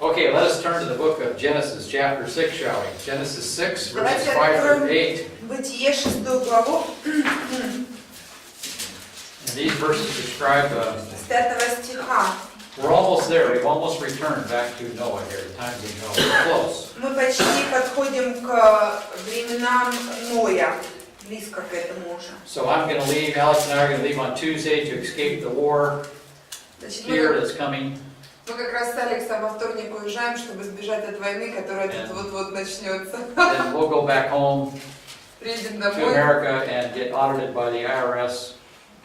Okay, let us turn to the book of Genesis, chapter 6, shall we? Genesis 6, verses Давайте 5 through откроем 8. Бытие 6 главу And these verses describe, с 5 стиха. we're almost there. We've almost returned back to Noah here, the times of Noah. We're close. Мы почти подходим к временам Ноя, близко к этому уже. So I'm going to leave, Alex and I are going to leave on Tuesday to escape the war Значит, here that's coming. мы как раз с Алексом во вторник уезжаем, чтобы сбежать от войны, которая тут вот-вот начнется. Then we'll go back home Приедем to домой. America and get audited by the IRS,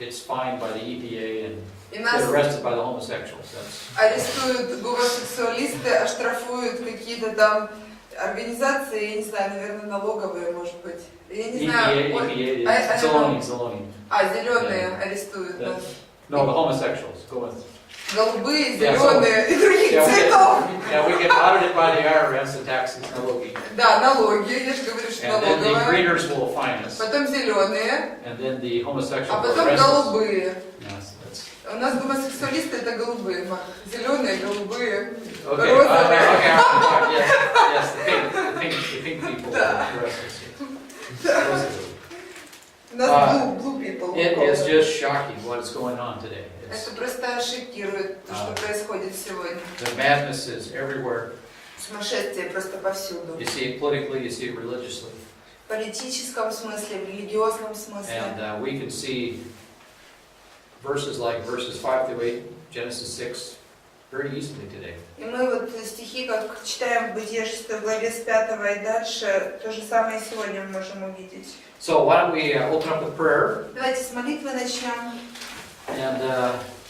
get fined by the EPA, and И get нас arrested by the homosexuals. That's, арестуют гомосексуалисты, оштрафуют какие-то там организации, я не знаю, наверное, налоговые, может быть. Я не знаю. EPA, Zaloni. Зеленые арестуют нас. No, the homosexuals. Go with. Голубые, Yeah, зеленые и других Yeah, цветов. we get audited by the IRS, the taxes, налоги. Да, налоги, я же говорю, что And then the налоговая. greeters will fine us. Потом зеленые, And then the homosexuals а will потом arrest us. голубые. Yes, that's. У нас гомосексуалисты это голубые, Марк. Зеленые, голубые. Okay, Розовые. yes, the pink people will arrest us. У нас blue people. It is just shocking what is going on today. Это просто шокирует то, что происходит сегодня. The madness is everywhere. Сумасшествие просто повсюду. You see it politically, you see it religiously. В политическом смысле, в религиозном смысле. And we can see verses like verses 5 through 8, Genesis 6, very easily today. И мы вот стихи, как читаем в Бытие 6 главе с 5 и дальше, то же самое сегодня мы можем увидеть. So why don't we open up with prayer, Давайте с молитвы начнем. and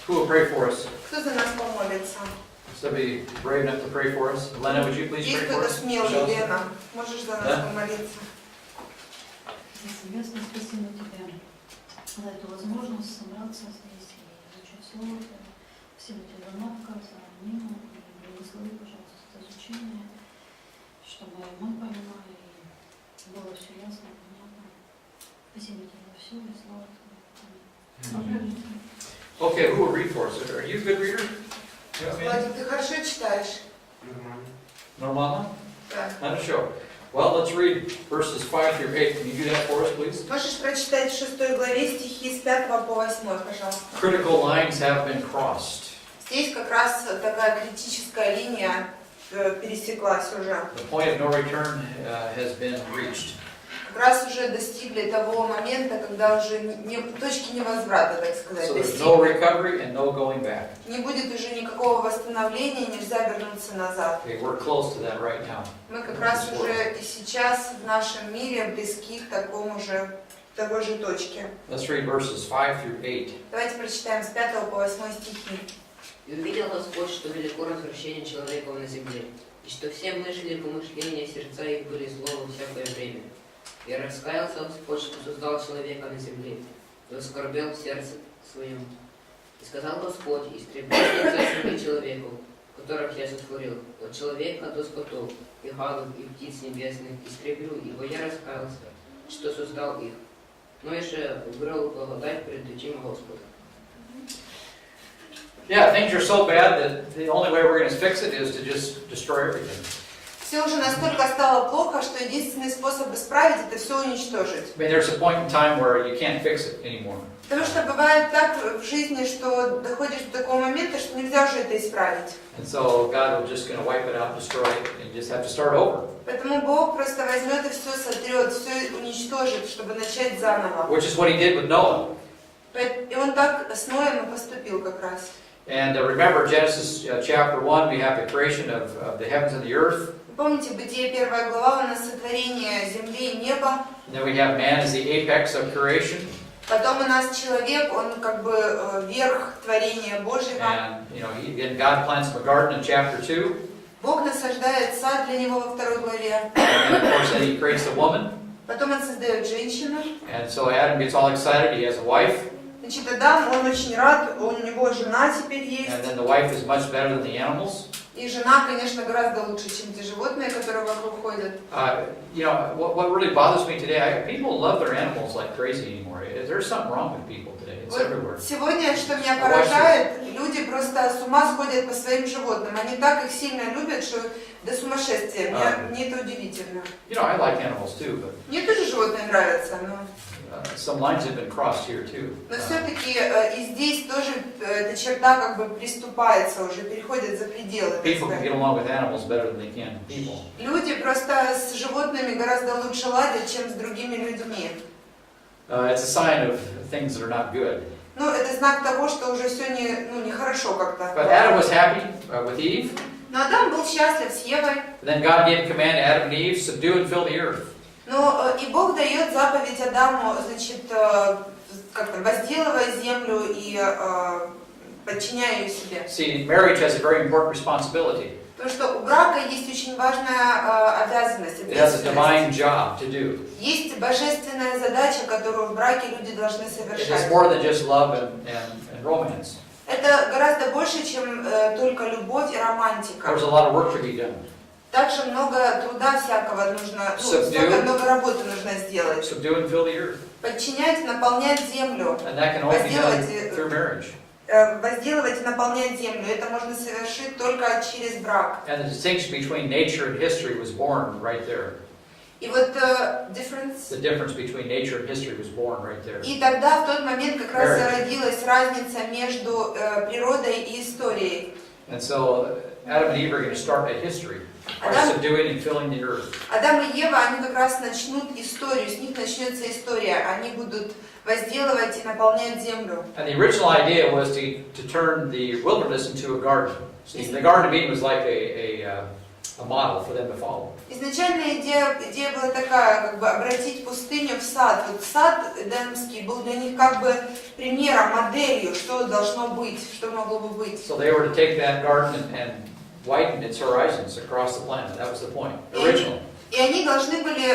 who will pray for us? Кто за нас помолится? Somebody brave enough to pray for us? Lena, would you please Есть pray for кто-то us? смелый, Пожалуйста. Лена? Можешь за нас помолиться? Небесное, спасибо Тебе за эту возможность собраться здесь и изучать Слово Твое. Спасибо Тебе за Марка, за Нину, и благослови, пожалуйста, это изучение, чтобы мы понимали и было все ясно, понятно. Спасибо Тебе за все и слава Твоему. Okay, who will read for us? Are you a good reader? Владик, ты хорошо читаешь? Нормально? Да. Хорошо. Well, let's read verses 5 through 8. Can you do that for us, please? Можешь прочитать в 6 главе стихи с 5 по 8, пожалуйста. Critical lines have been crossed. Здесь как раз такая критическая линия пересеклась уже. The point of no return has been reached. Как раз уже достигли того момента, когда уже точки невозврата, так сказать, So there's no достигли. recovery and no going back. Не будет уже никакого восстановления, нельзя вернуться назад. Okay, we're close to that right now. Мы как раз уже и сейчас в нашем мире близки к такой же точке. Let's read verses 5 through 8. Давайте прочитаем с 5 по 8 стихи. И увидел Господь, что велико развращение человеков на земле, и что все мысли и помышления сердца их были зло во всякое время. И раскаялся Господь, что создал человека на земле, и оскорбел в сердце своем. И сказал Господь: истреблю из земли человеков, которых я сотворил, от человека до скотов, и галок, и птиц небесных, истреблю, ибо я раскаялся, что создал их. Но еще выбрал благодать пред очима Господа. Yeah, things are so bad that the only way we're going to fix it is to just destroy everything. Все уже настолько стало плохо, что единственный способ исправить это все уничтожить. I mean, there's a point in time where you can't fix it anymore. Потому что бывает так в жизни, что доходишь до такого момента, что нельзя уже это исправить. And so God will just going to wipe it out, destroy it, and you just have to start over. Поэтому Бог просто возьмет и все сотрет, все уничтожит, чтобы начать заново. Which is what He did with Noah. И Он так с Ноем и поступил как раз. And remember, Genesis chapter 1, we have the creation of the heavens and the earth. Помните, Бытие 1 глава, у нас сотворение земли и неба. And then we have man as the apex of creation. Потом у нас человек, он как бы верх творения Божьего. And, then God plants him a garden in chapter 2. Бог насаждает сад для него во 2 главе. And of course, then He creates the woman. Потом Он создает женщину. And so Adam gets all excited, he has a wife. Значит, Адам, он очень рад, у него жена теперь есть. And then the wife is much better than the animals. И жена, конечно, гораздо лучше, чем те животные, которые вокруг ходят. What really bothers me today, people love their animals like crazy anymore. There's something wrong with people today. It's everywhere. Сегодня, что меня поражает, люди люди просто с ума сходят по своим животным. Они так их сильно любят, что до сумасшествия. Мне это удивительно. You know, I like animals too, but Мне тоже животные нравятся, но some lines have been crossed here too. все-таки и здесь тоже эта черта как бы приступается, уже переходит за пределы. People can get along with animals better than they can people. Люди просто с животными гораздо лучше ладят, чем с другими людьми. It's a sign of things that are not good. Ну, это знак того, что уже все нехорошо как-то. But Adam was happy with Eve. Но Адам был счастлив с Евой. Then God gave a command to Adam and Eve, subdue and fill the earth. Но и Бог дает заповедь Адаму, значит, как-то возделывая землю и подчиняя ее себе. See, marriage has a very important responsibility. Потому что у брака есть очень важная обязанность, It has a divine ответственность. job to do. Есть божественная задача, которую в браке люди должны It is совершать. more than just love and romance. Это гораздо больше, чем только любовь и романтика. There's a lot of work to be done. Также много труда всякого нужно, Subdue. много работы нужно сделать. Subdue and fill the earth. Подчинять, наполнять землю. And that can only be done through marriage. Возделывать и наполнять землю. Это можно совершить только через брак. And the distinction between nature and history was born right there. И вот difference. The difference between nature and history was born right there. И тогда в тот момент как раз Marriage. зародилась разница между природой и историей. And so Adam and Eve are going to start a history by subduing and filling the earth. Адам и Ева, они как раз начнут историю, с них начнется история. Они будут возделывать и наполнять землю. And the original idea was to turn the wilderness into a garden. See, the Garden of Eden was like a model for them to follow. Изначальная идея была такая, как бы обратить пустыню в сад. Вот сад Эдемский был для них как бы примером, моделью, что должно быть, что могло бы быть. So they were to take that garden and widen its horizons across the planet. That was the point, originally. И они должны были,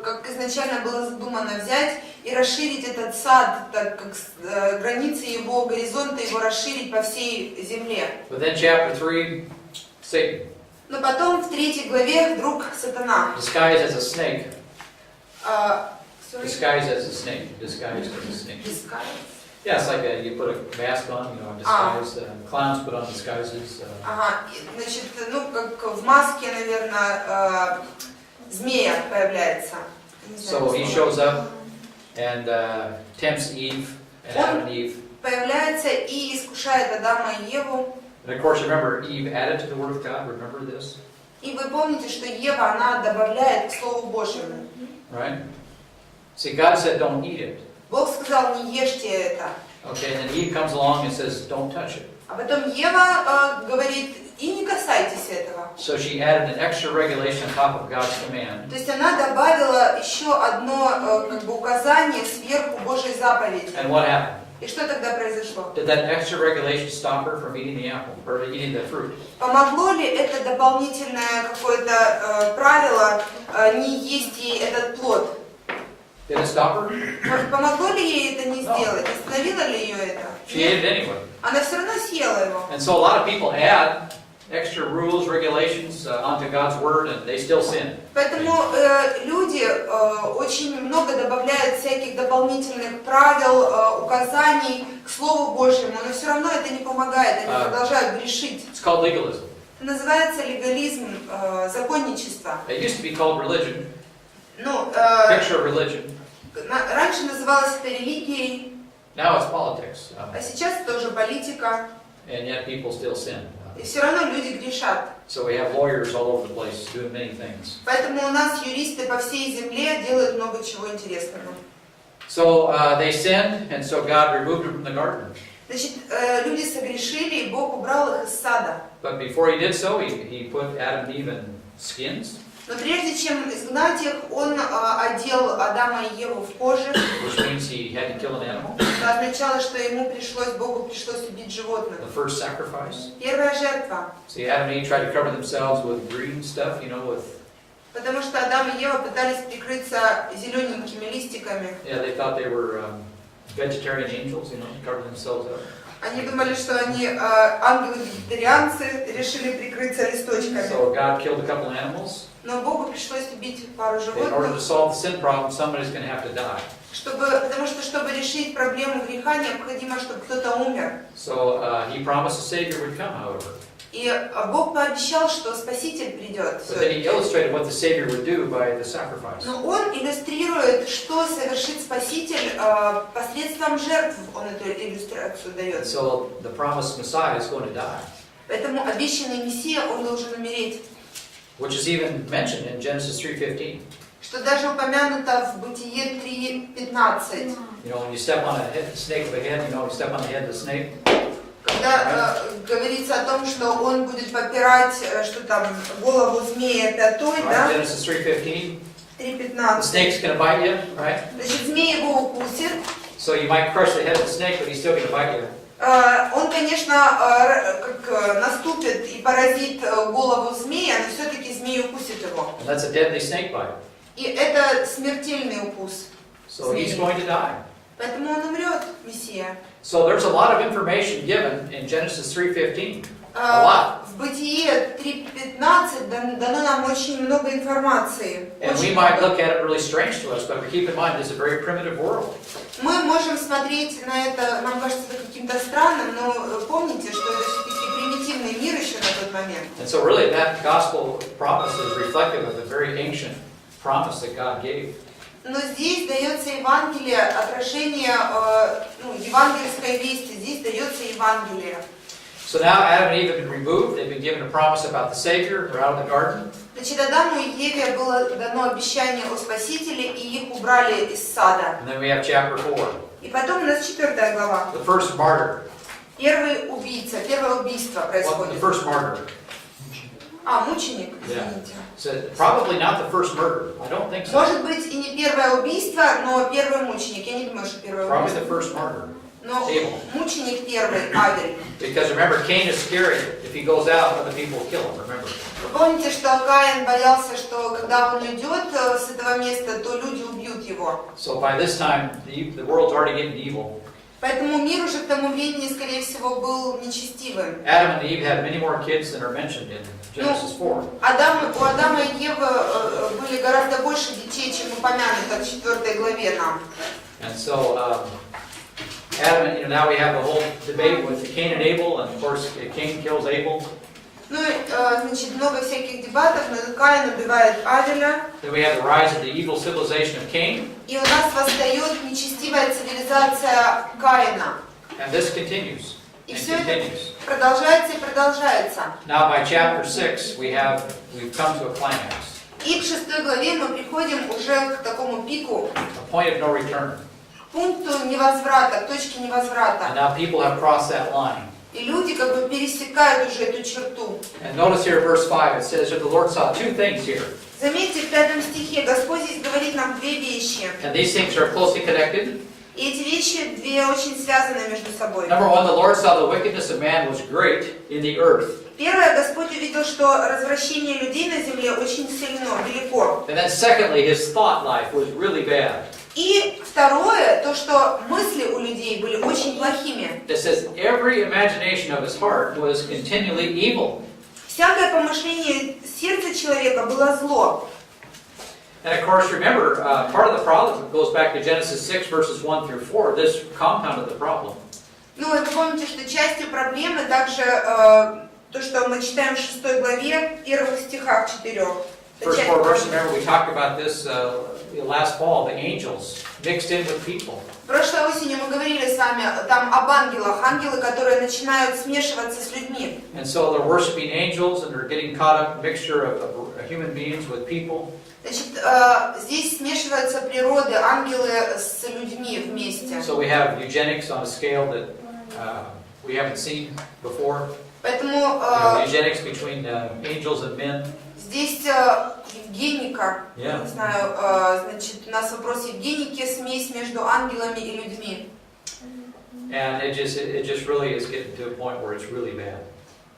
как изначально было задумано, взять и расширить этот сад, так как границы его, горизонта его расширить по всей земле. But then chapter 3, Satan, Но потом в 3 главе вдруг сатана. disguised as a snake. Sorry? Disguised as a snake. Disguised as a snake. Disguise? Yeah, it's like you put a mask on, you know, a disguise. Clowns put on disguises. Ага, значит, ну как в маске, наверное, змея появляется. Не знаю, So he слово. shows up and tempts Eve and Adam and Eve. Появляется и искушает Адама и Еву. And of course, remember, Eve added to the Word of God. Remember this? И вы помните, что Ева, она добавляет к Слову Божьему. Right? See, God said, don't eat it. Бог сказал, не ешьте это. Okay, and then Eve comes along and says, don't touch it. А потом Ева говорит, и не касайтесь этого. So she added an extra regulation on top of God's command. То есть она добавила еще одно как бы указание сверху Божьей заповеди. And what happened? И что тогда произошло? Did that extra regulation stop her from eating the apple, or eating the fruit? Помогло ли это дополнительное какое-то правило не есть ей этот плод? Did it stop her? Помогло ли ей это не сделать? Остановило ли ее это? She ate it anyway. Она все равно съела его. And so a lot of people add extra rules, regulations onto God's Word, and they still sin. Поэтому люди очень много добавляют всяких дополнительных правил, указаний к Слову Божьему, но все равно это не помогает, они продолжают грешить. It's called legalism. Это называется легализм, законничество. It used to be called religion, Ну, picture of religion. раньше называлось это религией, Now it's politics, а сейчас тоже политика, and yet people still sin. и все равно люди грешат. So we have lawyers all over the place doing many things. Поэтому у нас юристы по всей земле делают много чего интересного. So they sinned, and so God removed them from the garden. Значит, люди согрешили, и Бог убрал их из сада. But before he did so, he put Adam and Eve in skins, Но прежде чем изгнать их, он одел Адама и Еву в кожу. which means he had to kill an animal, Это означало, что Богу пришлось убить животных. the first sacrifice. Первая жертва. See, Adam and Eve tried to cover themselves with green stuff, you know, with, Потому что Адам и Ева пытались прикрыться зелененькими листиками. yeah, they thought they were vegetarian angels, you know, cover themselves up. Они думали, что они ангелы-вегетарианцы, решили прикрыться листочками. So God killed a couple animals. Но Богу пришлось убить пару In order to животных, solve the sin problem, somebody's going to have to die. Потому что, чтобы решить проблему греха, необходимо, чтобы кто-то умер. So he promised a Savior would come, however. И Бог пообещал, что Спаситель придет. But then he illustrated what the Savior would do by the sacrifice. Но Он иллюстрирует, что совершит Спаситель посредством жертв. Он эту иллюстрацию дает. So the promised Messiah is going to die, Поэтому обещанный Мессия, Он должен умереть. which is even mentioned in Genesis 3:15. Что даже упомянуто в Бытие 3:15. You know, when you step on a snake of a head, you know, you step on the head of the snake. Когда говорится о том, что он будет попирать, что там, голову змея пятой, Right? да? Genesis 3:15. The 3:15. snake's going to bite you, right? Значит, змей его укусит. So you might crush the head of the snake, but he's still going to bite you. Он, конечно, как наступит и поразит голову змея, но все-таки змей укусит его. And that's a deadly snake bite. И это смертельный укус. So he's going to die. Поэтому он умрет, Мессия. So there's a lot of information given in Genesis 3:15. A lot. В Бытие 3:15 дано нам очень много информации. And we Очень might много. look at it really strange to us, but keep in mind, this is a very primitive world. Мы можем смотреть на это, нам кажется это каким-то странным, но помните, что это все-таки примитивный мир еще на тот момент. And so really that gospel promise is reflective of the very ancient promise that God gave. Но здесь дается Евангелие, отражение евангельской вести, здесь дается Евангелие. So now Adam and Eve have been removed. They've been given a promise about the Savior. They're out of the garden. Значит, Адаму и Еве было дано обещание о Спасителе, и их убрали из сада. And then we have chapter 4. И потом у нас 4 глава. The first martyr. Первый убийца, первое убийство Well, the происходит. first martyr. Мученик, Yeah. извините. So probably not the first murder. I don't think so. Может быть и не первое убийство, но первый мученик. Я не думаю, что первое Probably убийство. the first martyr. Но Abel. мученик первый, Авель. Because remember, Cain is scared. If he goes out, other people will kill him. Remember. Вы помните, что Каин боялся, что когда он уйдет с этого места, то люди убьют его. So by this time, the world's already getting evil. Поэтому мир уже к тому времени, скорее всего, был нечестивым. Adam and Eve had many more kids than are mentioned in Genesis 4. У Адама и Евы были гораздо больше детей, чем упомянуто в 4 главе нам. And so Adam, now we have the whole debate with Cain and Abel, and of course Cain kills Abel. Значит, много всяких дебатов, но Каин убивает Авеля. Then we have the rise of the evil civilization of Cain. И у нас восстает нечестивая цивилизация Каина. And this continues И and все это continues. продолжается и продолжается. Now by chapter 6, we've come to a climax, И к 6 главе мы приходим уже к такому пику, a point of no return. к пункту невозврата, к точке невозврата. And now people have crossed that line. И люди как бы пересекают уже эту черту. And notice here verse 5, it says that the Lord saw two things here. Заметьте, в 5 стихе Господь здесь говорит нам 2 вещи. And these things are closely connected. И эти вещи 2 очень связаны между собой. Number one, the Lord saw the wickedness of man was great in the earth. Первое, Господь увидел, что развращение людей на земле очень сильно, велико. And then secondly, his thought life was really bad. И второе, то, что мысли у людей были очень плохими. It says every imagination of his heart was continually evil. Всякое помышление сердца человека было зло. And of course, remember, part of the problem goes back to Genesis 6, verses 1 through 4. This compounded the problem. Ну, и вы помните, что частью проблемы также то, что мы читаем в 6 главе, в первых стихах 4. First 4 verses, remember, we talked about this last fall, the angels mixed in with people. Прошлой осенью мы говорили с вами там об ангелах, ангелы, которые начинают смешиваться с людьми. And so they're worshiping angels and they're getting caught up in a mixture of human beings with people. Значит, здесь смешиваются природы, ангелы с людьми вместе. So we have eugenics on a scale that we haven't seen before. Поэтому Eugenics between angels and men. здесь Евгеника, Yeah. не знаю, значит, у нас вопрос Евгеники, смесь между ангелами и людьми. And it just really is getting to a point where it's really bad.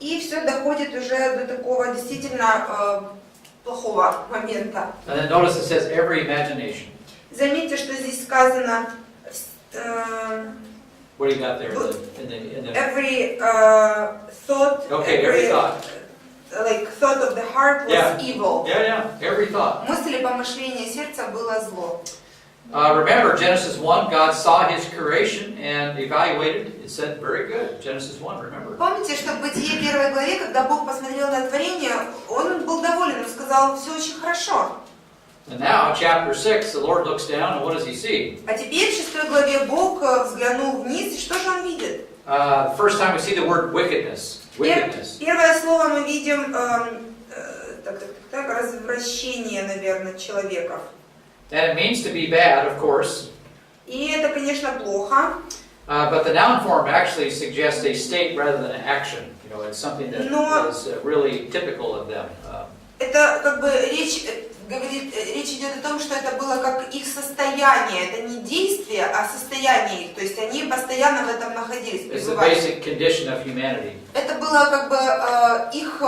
И все доходит уже до такого действительно плохого момента. And then notice it says every imagination. Заметьте, что здесь сказано What do you got there? In the every thought, okay, every thought. Like thought of the heart was Yeah. evil. Yeah, every thought. Мысли, помышление сердца было зло. Remember, Genesis 1, God saw His creation and evaluated. It said, very good. Genesis 1, remember. Помните, что в Бытие 1 главе, когда Бог посмотрел на творение, Он был доволен, Он сказал, все очень хорошо. And now, chapter 6, the Lord looks down, and what does He see? А теперь в 6 главе Бог взглянул вниз, и что же Он видит? First time we see the word wickedness. Wickedness. Первое слово мы видим, развращение, наверное, человеков. And it means to be bad, of course. И это, конечно, плохо. But the noun form actually suggests a state rather than an action. You know, it's something that is really typical of them. Это как бы речь идет о том, что это было как их состояние. Это не действие, а состояние их. То есть они постоянно в этом находились. It's the basic condition of humanity. Это было как бы их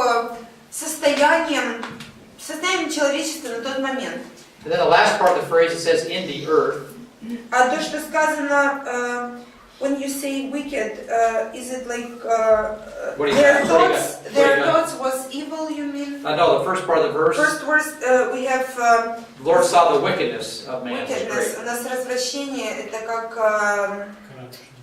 состоянием человечества на тот момент. And then the last part of the phrase, it says, in the earth. А то, что сказано, when you say wicked, is it like their thoughts was evil, you mean? No, the first part of the verse. First verse, we have The Lord saw the wickedness of man. wickedness. У нас развращение, это как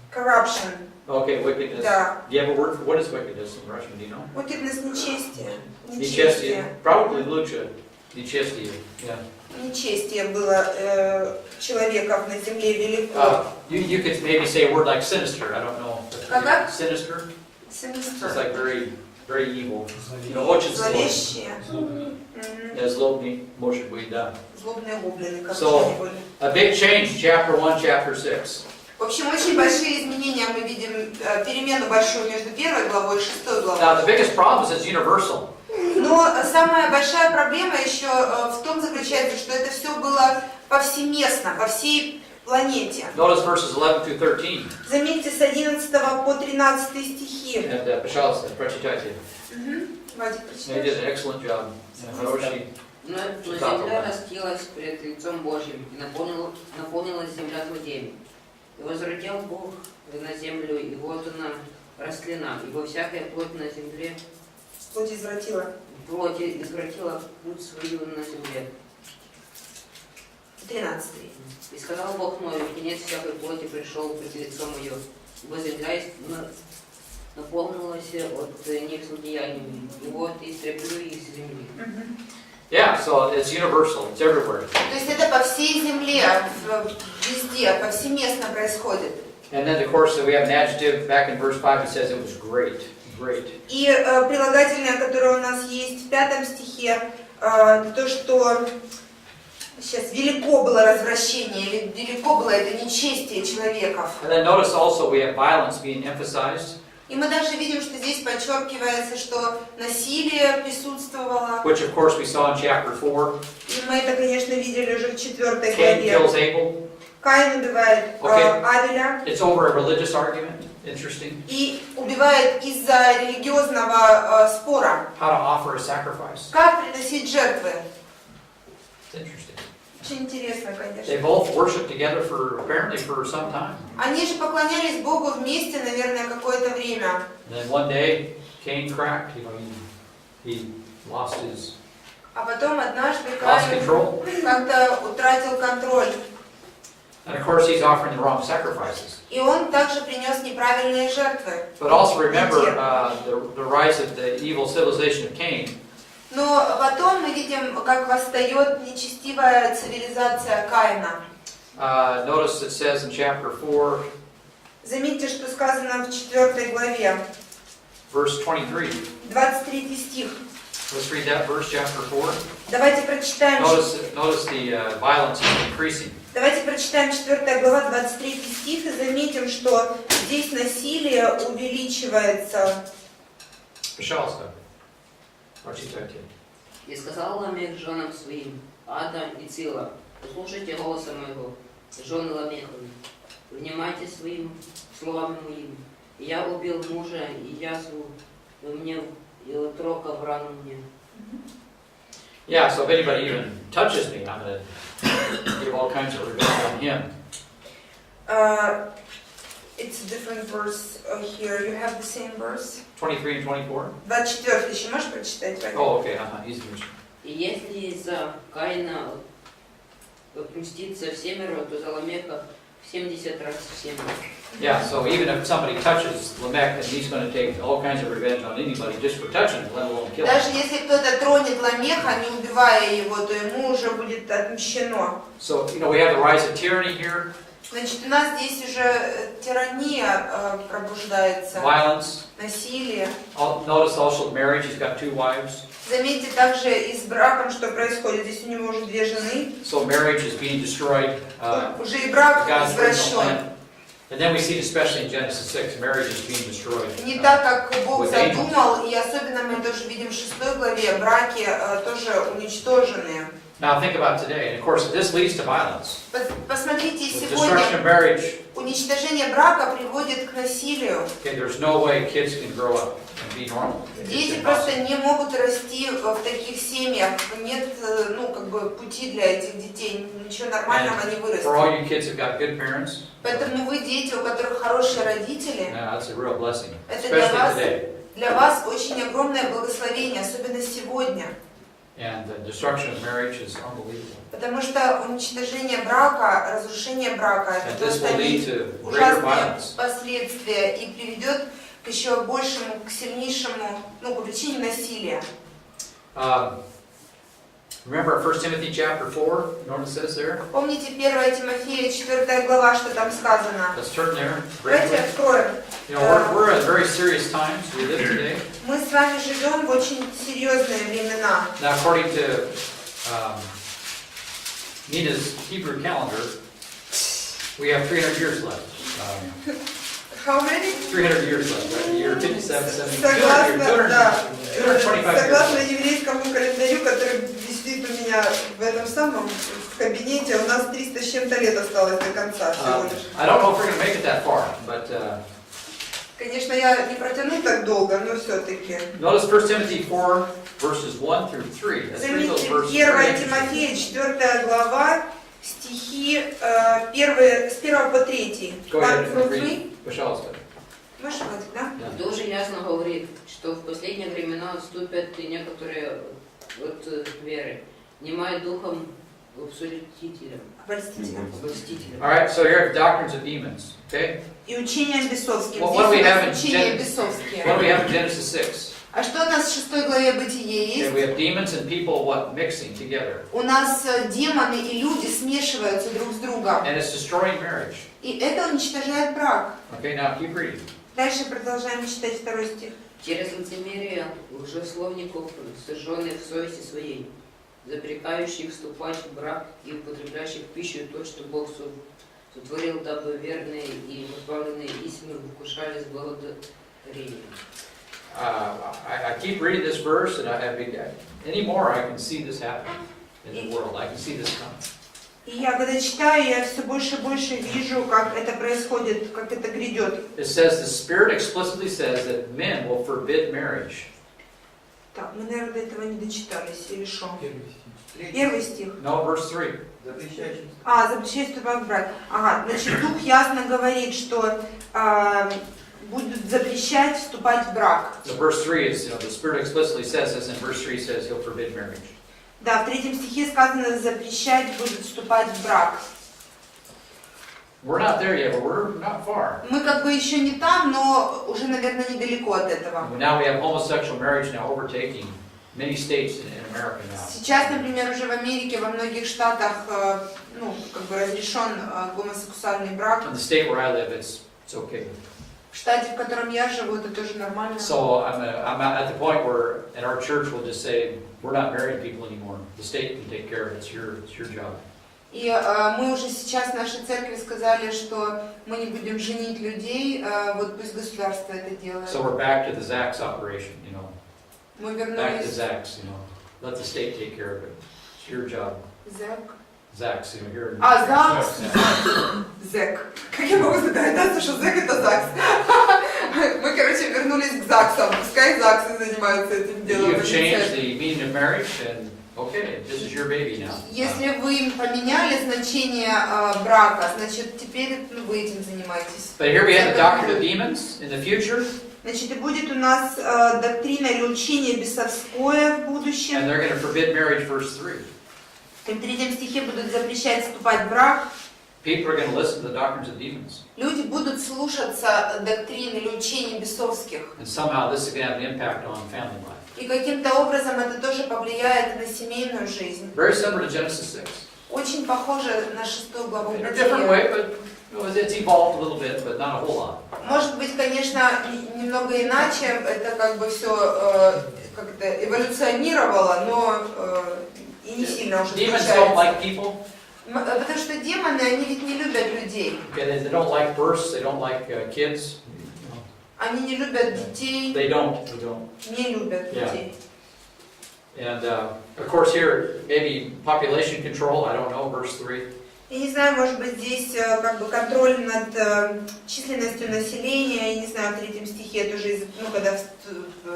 corruption. Okay, wickedness. Да. Do you have a word for what is wickedness in Russian? Do you know? Wickedness, нечестие. Нечестие. Probably лучше. Нечестие. Yeah. Нечестие было человеков на земле велико. You could maybe say a word like sinister. I don't know. Как? Sinister. Sinister. It's like very, very evil. You know, очень Зловещие. Злобный, может быть, да. Злобные гоблины, как So, они были. a big change, chapter 1, chapter 6. В общем, очень большие изменения мы видим, перемену большую между 1 главой и 6 главой. Now, the biggest problem is it's universal. Но самая большая проблема еще в том заключается, что это все было повсеместно, по всей планете. Notice verses 11 through 13. Заметьте, с 11 по 13 стихи. Пожалуйста, прочитайте. Вадик, You did an excellent job. Хороший. Но земля растилась пред лицом Божьим, и наполнилась земля злодеями. И возвратил Бог на землю, и вот она растлена, ибо всякая плоть на земле Плоть извратила. плоть извратила путь свою на земле. 13. И сказал Бог Ною, конец всякой плоти пришел пред лицо мое, ибо земля наполнилась от них злодеяниями, и вот истреблю их с земли. Yeah, so it's universal. It's everywhere. То есть это по всей земле, везде, повсеместно происходит. And then, of course, we have an adjective back in verse 5. It says it was great. Great. И прилагательное, которое у нас есть в 5 стихе, то, что сейчас велико было развращение, или велико было это нечестие человеков. And then notice also we have violence being emphasized. И мы даже видим, что здесь подчеркивается, что насилие присутствовало. Which, of course, we saw in chapter 4. И мы это, конечно, видели уже в 4 Cain kills главе. Abel. Каин убивает Авеля. It's over a religious argument. Interesting. И убивает из-за религиозного спора. How to offer a sacrifice. Как приносить жертвы? It's interesting. Очень интересно, конечно. They both worshiped together apparently for some time. Они же поклонялись Богу вместе, наверное, какое-то время. And then one day, Cain cracked. You know, he lost his А потом однажды lost Каин control. как-то утратил контроль. And of course, he's offering the wrong sacrifices. И он также принес неправильные жертвы. But also remember the rise of the evil civilization of Cain. Но потом мы видим, как восстает нечестивая цивилизация Каина. Notice it says in chapter 4, Заметьте, что сказано в 4 главе, verse 23. 23 стих. Let's read that verse, chapter 4. Давайте прочитаем. Notice the violence is increasing. Давайте прочитаем 4 глава, 23 стих, и заметим, что здесь насилие увеличивается. Пожалуйста. Прочитайте. И сказал Ламех женам своим, Адам и Цила, послушайте голоса моего, жены Ламеховы, внимайте своим словам моим. И я убил мужа, и язву мне, и утрока в рану мне. Yeah, so if anybody even touches me, I'm going to give all kinds of revenge on him. It's a different verse here. You have the same verse? 23 and 24? 24 еще можешь прочитать? Oh, okay, easy. И если из-за Каина отмстится всемеро, то за Ламеха в 70 раз всемеро. Yeah, so even if somebody touches Lamech, and he's going to take all kinds of revenge on anybody just for touching him, let alone kill him. Даже если кто-то тронет Ламеха, не убивая его, то ему уже будет отмщено. So, we have the rise of tyranny here. Значит, у нас здесь уже тирания пробуждается, Violence. насилие. Notice also marriage, he's got 2 wives. Заметьте также и с браком, что происходит. Здесь у него уже 2 жены. So marriage is being destroyed. Уже и брак God's original извращен. plan. And then we see, especially in Genesis 6, marriage is being destroyed. Не так, как Бог with angels. задумал, и особенно мы тоже видим в 6 главе, браки тоже уничтожены. Now think about today, and of course this leads to violence. Посмотрите, With сегодня destruction of marriage, уничтожение брака приводит к насилию. okay, there's no way kids can grow up and be normal. It's Дети impossible. просто не могут расти в таких семьях. Нет, пути для этих детей. Ничего нормального не For all вырастет. you kids who've got good parents, Поэтому вы дети, у которых хорошие родители, that's a real blessing, это especially today. для вас очень огромное благословение, особенно сегодня. And the destruction of marriage is unbelievable. Потому что уничтожение брака, разрушение брака, это And this просто will lead to greater ужасные violence. последствия и приведет к еще большему, к сильнейшему, к увеличению насилия. Remember 1 Timothy chapter 4, you know what it says there? Помните 1 Тимофея, 4 глава, что там сказано? Let's turn there. Давайте откроем. We're in very serious times we live today. Мы с вами живем в очень серьезные времена. Now, according to Nina's Hebrew calendar, we have 300 years left. How many? 300 years left, right? The year 57, 70, 200 Согласно, years, да, 225 согласно years. еврейскому календарю, который висит у меня в этом самом в кабинете, у нас 300 с чем-то лет осталось до конца всего лишь. I don't know if we're going to make it that far, but Конечно, я не протяну так долго, но все-таки. notice 1 Timothy 4, verses 1 through 3. Let's read those Заметьте, verses. 1 Тимофея, 4 глава, стихи с 1 по 3. Go ahead and From read. 3? Пожалуйста. Можешь хватит, да? Yeah. Тоже ясно говорит, что в последние времена отступят и некоторые от веры, внимая духом обольстителям. Обольстителям. All right, so here are doctrines of demons. Okay? И учения бесовские. Well, Здесь what do we у have in нас учения What do we бесовские. have in Genesis 6? А что у нас в 6 главе Бытие Okay, есть? we have demons and people mixing together. У нас демоны и люди смешиваются друг с другом. And it's destroying marriage. И это уничтожает брак. Okay, now keep reading. Дальше продолжаем читать 2 стих. Через лицемерие лжесловников, сожженных в совести своей, запрекающих вступать в брак и употребляющих пищу то, что Бог сотворил, дабы верные и позбавленные истины вкушали с благодарением. I keep reading this verse, and anymore I can see this happen in the world. I can see this coming. И я когда читаю, я все больше и больше вижу, как это происходит, как это грядет. It says the Spirit explicitly says that men will forbid marriage. Так, мы, наверное, до этого не дочитались, или что? 1 стих. No, verse 3. Запрещает вступать в брак. Ага, значит, Дух ясно говорит, что будут запрещать вступать в брак. So verse 3 is, the Spirit explicitly says this, and verse 3 says He'll forbid marriage. Да, в 3 стихе сказано, запрещать будут вступать в брак. We're not there yet, but we're not far. Мы как бы еще не там, но уже, наверное, недалеко от этого. Now we have homosexual marriage now overtaking many states in America now. Сейчас, например, уже в Америке, во многих штатах, разрешен гомосексуальный брак. In the state where I live, it's okay. В штате, в котором я живу, это тоже нормально. So I'm at the point where at our church we'll just say we're not marrying people anymore. The state can take care of it. It's your job. И мы уже сейчас в нашей церкви сказали, что мы не будем женить людей, вот пусть государство это делает. So we're back to the Zacks operation, Мы back to вернулись. Zacks, let the state take care of it. It's your job. Zacks, you're. ЗАГС. ЗЭК. Как я могу догадаться, что ЗЭК это ЗАГС? Мы, вернулись к ЗАГСам. Пускай ЗАГСы занимаются этим делом. You've changed the meaning of marriage, and okay, this is your baby now. Если вы поменяли значение брака, значит, теперь вы этим занимаетесь. But here we have the doctrine of demons in the future. Значит, и будет у нас доктрина или учение бесовское в будущем. And they're going to forbid marriage, verse 3. И в 3 стихе будут запрещать вступать в брак. People are going to listen to the doctrines of demons. Люди будут слушаться доктрин или учений бесовских. And somehow this is going to have an impact on family life. И каким-то образом это тоже повлияет на семейную жизнь. Very similar to Genesis 6. Очень похоже на 6 главу In a different Бытия. way, but it's evolved a little bit, but not a whole lot. Может быть, конечно, немного иначе, это как бы все как-то эволюционировало, но и не сильно уже Demons don't отличается. like people. Потому что демоны, они ведь не любят людей. Okay, they don't like births. They don't like kids. Они не любят детей, They don't. не любят Yeah. детей. And of course here, maybe population control. I don't know. Verse 3. Я не знаю, может быть, здесь как бы контроль над численностью населения, я не знаю, в 3 стихе тоже, ну, когда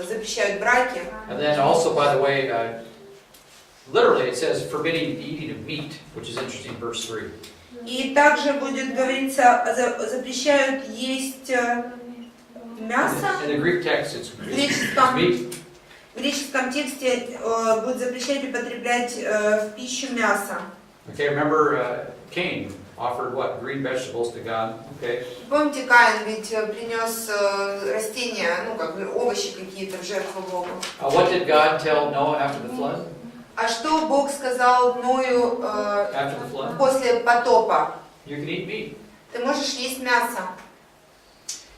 запрещают браки. And then also, by the way, literally it says forbidding the eating of meat, which is interesting. Verse 3. И также будет говориться, запрещают есть мясо. In the Greek text, it's meat. В греческом тексте будет запрещать употреблять в пищу мясо. Okay, remember Cain offered what? Green vegetables to God. Okay. Помните, Каин ведь принес растения, ну как бы овощи какие-то в жертву Богу. What did God tell Noah after the flood? А что Бог сказал Ною After the flood? после потопа? You can eat meat. Ты можешь есть мясо.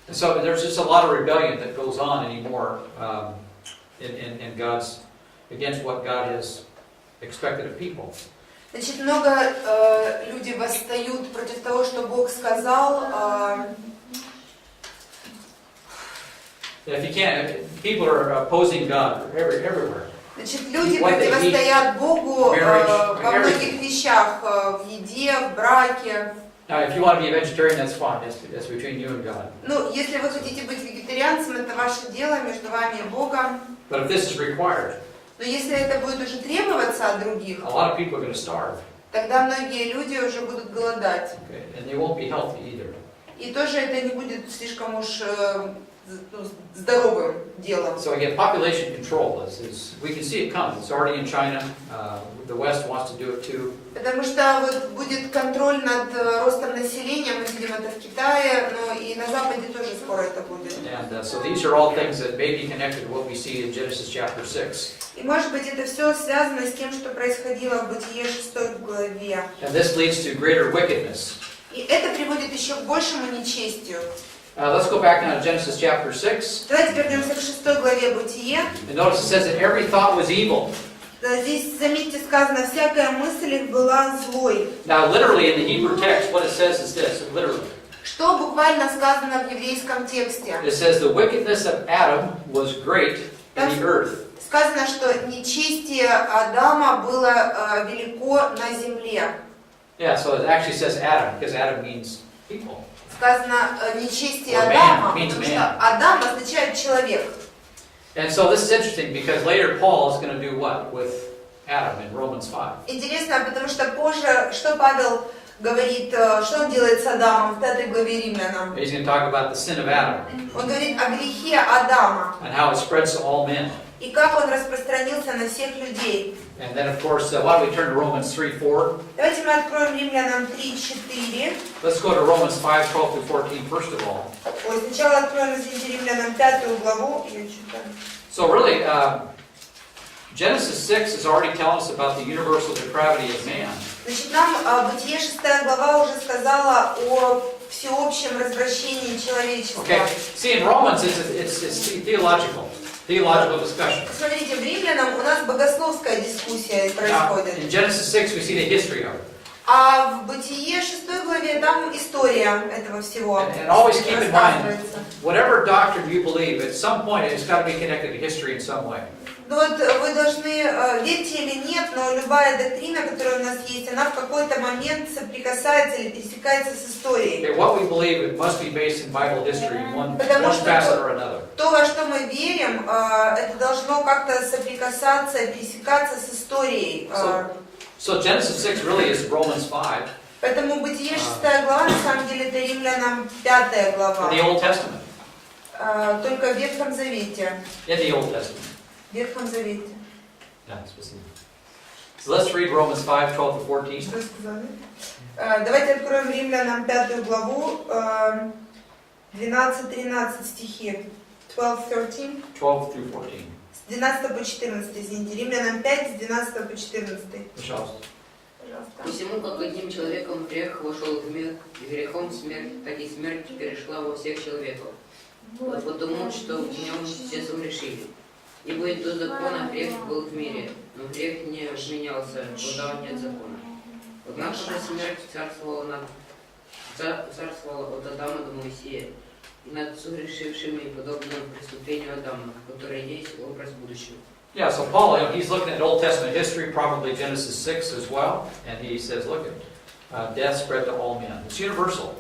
And so there's just a lot of rebellion that goes on anymore in God's against what God has expected of people. Значит, много людей восстают против того, что Бог сказал. If you can't, people are opposing God everywhere. Значит, люди противостоят Богу во многих вещах, в еде, в браке. Now, if you want to be a vegetarian, that's fine. That's between you and God. Ну, если вы хотите быть вегетарианцем, это ваше дело между вами и Богом. But if this is required, Но если это будет уже требоваться от других, a lot of people are going to starve. тогда многие люди уже будут голодать. Okay, and they won't be healthy either. И тоже это не будет слишком уж здоровым делом. So again, population control is we can see it coming. It's already in China. The West wants to do it too. Потому что вот будет контроль над ростом населения, мы видим это в Китае, но и на Западе тоже скоро это будет. And so these are all things that may be connected to what we see in Genesis chapter 6. И может быть это все связано с тем, что происходило в Бытие 6 главе. And this leads to greater wickedness. И это приводит еще к большему нечестию. Let's go back now to Genesis chapter 6. Давайте вернемся к 6 главе Бытие. And notice it says that every thought was evil. Здесь, заметьте, сказано, всякая мысль их была злой. Now, literally in the Hebrew text, what it says is this, literally. Что буквально сказано в еврейском тексте? It says the wickedness of Adam was great in the earth. Сказано, что нечестие Адама было велико на земле. Yeah, so it actually says Adam, because Adam means people. Сказано нечестие Or man, Адама, means потому man. что Адам означает человек. And so this is interesting, because later Paul is going to do what with Adam in Romans 5? Интересно, потому что позже, что Павел говорит, что он делает с Адамом в 5 главе Римлянам? He's going to talk about the sin of Adam Он говорит о грехе Адама and how it spreads to all men. и как он распространился на всех людей. And then, of course, why don't we turn to Romans 3:4? Давайте мы откроем Римлянам 3:4. Let's go to Romans 5:12-14 first of all. Ой, сначала откроем, извините, Римлянам 5 главу. Я читаю. So really, Genesis 6 is already telling us about the universal depravity of man. Значит, нам Бытие 6 глава уже сказала о всеобщем развращении человечества. Okay, see in Romans it's theological discussion. Смотрите, в Римлянам у нас богословская дискуссия Now, происходит. in Genesis 6 we see the history of it. А в Бытие 6 главе там история этого всего And always keep in mind, рассказывается. whatever doctrine you believe, at some point it's got to be connected to history in some way. Ну вот вы должны, верьте или нет, но любая доктрина, которая у нас есть, она в какой-то момент соприкасается или пересекается с историей. Okay, what we believe it must be based in Bible history in one Потому что facet or another. То, во что мы верим, это должно как-то соприкасаться, пересекаться с историей. So Genesis 6 really is Romans 5 Поэтому Бытие 6 глава, на самом деле, это Римлянам 5 глава. in the Old Testament. Только в Ветхом Завете. In the Old Testament. В Ветхом Завете. Да, спасибо. So let's read Romans 5, 12-14. Что сказали? Давайте откроем Римлянам 5 главу, 12-13 стихи. 12-13. 12 through 14. С 12 по 14, извините. Римлянам 5, с 12 по 14. Пожалуйста. Пожалуйста. Посему, как одним человеком грех вошел в мир, и грехом смерть, так и смерть перешла во всех человеков. Потому что в нем все согрешили. Ибо и до закона грех был в мире, но грех не вменялся, когда нет закона. Однако же смерть царствовала от Адама до Моисея, и над согрешившими, подобно преступлению Адама, которое есть образ будущего. Yeah, so Paul, he's looking at Old Testament history, probably Genesis 6 as well, and he says, look at death spread to all men. It's universal.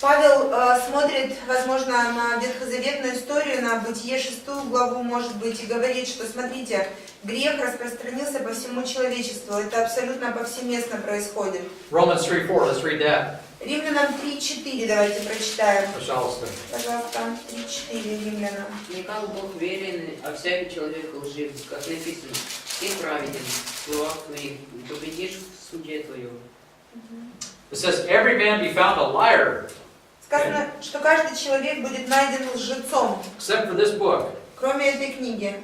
Павел смотрит, возможно, на ветхозаветную историю, на Бытие 6 главу, может быть, и говорит, что, смотрите, грех распространился по всему человечеству. Это абсолютно повсеместно происходит. Romans 3:4, let's read that. Римлянам 3:4 давайте прочитаем. Пожалуйста. Пожалуйста, 3:4 Римлянам. Не как Бог верен, а всякий человек лжив, как написано, ты праведен в словах твоих, и победишь в суде твоем. It says, every man be found a liar, Сказано, что каждый человек будет найден лжецом, except for this book. кроме этой книги.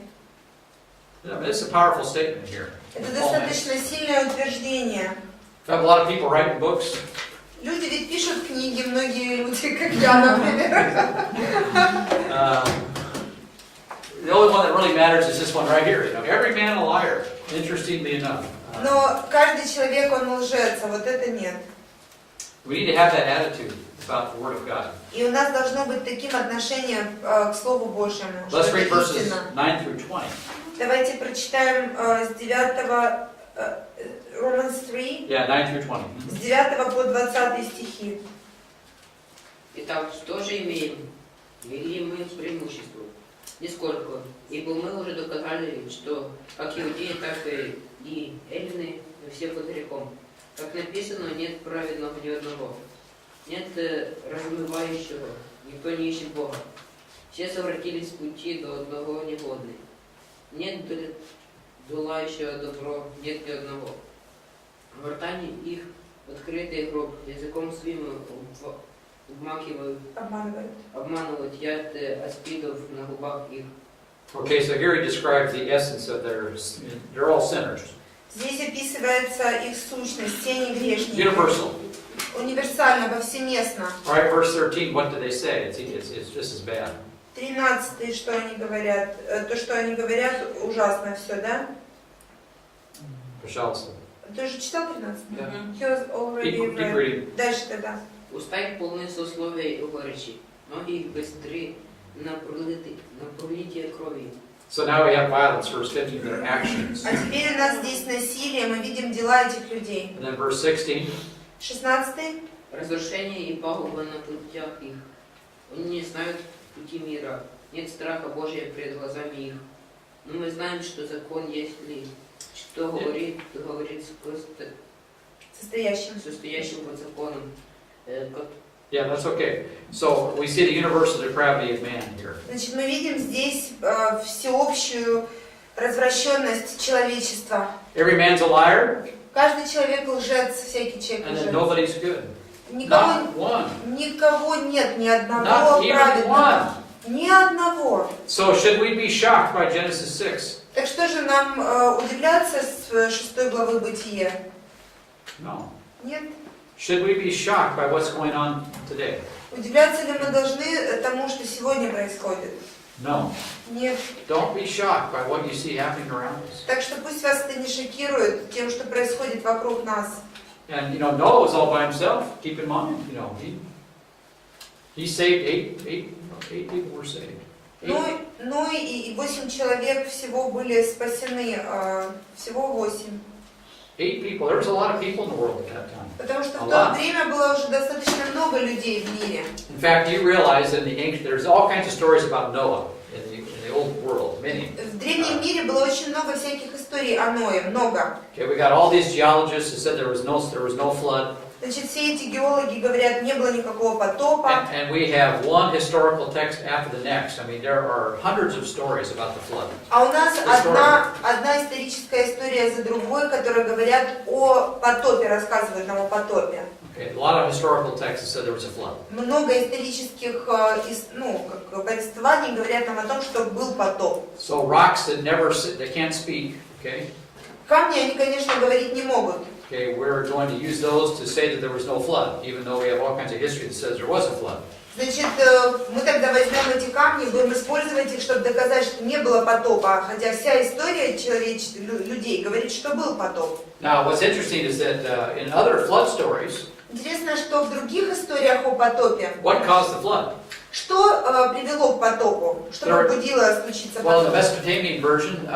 I mean, it's a powerful statement here. Это достаточно сильное утверждение. We have a lot of people writing books. Люди ведь пишут книги, многие люди, как я, например. The only one that really matters is this one right here. You know, every man a liar. Interestingly enough, Но каждый человек, он лжец, а вот это нет. we need to have that attitude about the Word of God. И у нас должно быть таким отношением к Слову Божьему, что Let's это read verses истина. 9 through 20. Давайте прочитаем с 9, Romans 3, Yeah, 9 through 20. с 9 по 20 стихи. Итак, что же имеем? Или мы преимущество? Нисколько. Ибо мы уже доказали, что как иудеи, так и эллины все под грехом. Как написано, нет праведного ни одного. Нет разумевающего, никто не ищет Бога. Все совратились с пути до одного негодны. Нет долающего добро, нет ни одного. В ртани их открытый гроб, языком своим обманывают яд аспидов на губах их. Okay, so here he describes the essence of they're all sinners. Здесь описывается их сущность, все они грешники. Universal. Универсально, повсеместно. All right, verse 13, what do they say? It's just as bad. 13, что они говорят? То, что они говорят, ужасно все, да? Пожалуйста. Ты уже читал 13? Да. He was already Keep read. reading. Дальше тогда. Уста их полны сословия и горечи, ноги их быстры на пролитие крови. So now we have violence, verse 15, their actions. А теперь у нас здесь насилие, мы видим дела этих людей. And then verse 16, 16. Разрушение и пагуба на путях их. Они не знают пути мира, нет страха Божия пред глазами их. Но мы знаем, что закон есть ли, что говорит состоящим под законом. yeah, that's okay. So we see the universal depravity of man here. Значит, мы видим здесь всеобщую развращенность человечества. Every man's a liar, Каждый человек лжец, всякий человек and then лжец. nobody's good. Никого, Not one. никого нет, ни одного Not even праведного. one. Ни одного. So should we be shocked by Genesis 6? Так что же нам удивляться с 6 главы Бытия? No. Нет. Should we be shocked by what's going on today? Удивляться ли мы должны тому, что сегодня происходит? No. Нет. Don't be shocked by what you see happening around us. Так что пусть вас это не шокирует тем, что происходит вокруг нас. And you know, Noah was all by himself. Keep in mind, you know, he saved eight people were saved. Ну и 8 человек всего были спасены, всего 8. 8 people. There was a lot of people in the world at that time. Потому что в то время было уже достаточно много людей в мире. In fact, you realize in the ancient, there's all kinds of stories about Noah in the old world, many. В древнем мире было очень много всяких историй о Ное, много. Okay, we got all these geologists who said there was no flood. Значит, все эти геологи говорят, не было никакого потопа. And we have one historical text after the next. I mean, there are hundreds of stories about the flood. А у нас одна историческая история за другой, которые говорят о потопе, рассказывают нам о потопе. Okay, a lot of historical texts said there was a flood. Много исторических повествований говорят нам о том, что был потоп. So rocks that they can't speak, okay? Камни, они, конечно, говорить не могут. Okay, we're going to use those to say that there was no flood, even though we have all kinds of history that says there was a flood. Значит, мы тогда возьмем эти камни, будем использовать их, чтобы доказать, что не было потопа, хотя вся история людей говорит, что был потоп. Now, what's interesting is that in other flood stories, Интересно, что в других историях о потопе, what caused the flood? что привело к потопу, что побудило случиться Well, in the потоп? Mesopotamian version,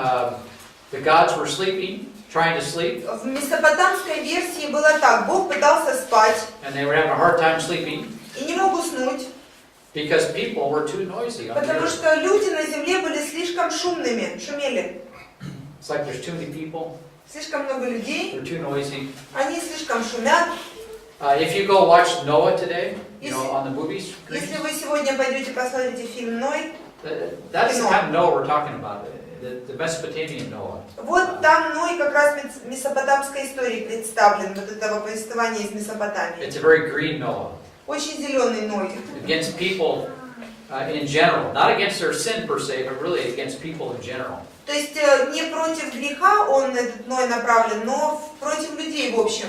the gods were sleeping, trying to sleep, В месопотамской версии было так: Бог пытался спать and they were having a hard time sleeping и не мог уснуть, because people were too noisy on the потому earth. что люди на земле были слишком шумными, шумели. It's like there's too many people, Слишком много людей, they're too noisy. они слишком шумят. If you go watch Noah today, you know, on the movies, Если вы сегодня пойдете посмотрите фильм «Ной», that's the kind of Noah we're talking about, the Mesopotamian Noah. вот там Ной как раз в месопотамской истории представлен, вот этого повествования из Месопотамии. It's a very green Noah, Очень зеленый Ной. against people in general, not against their sin per se, but really against people in general. То есть не против греха он, этот Ной, направлен, но против людей в общем.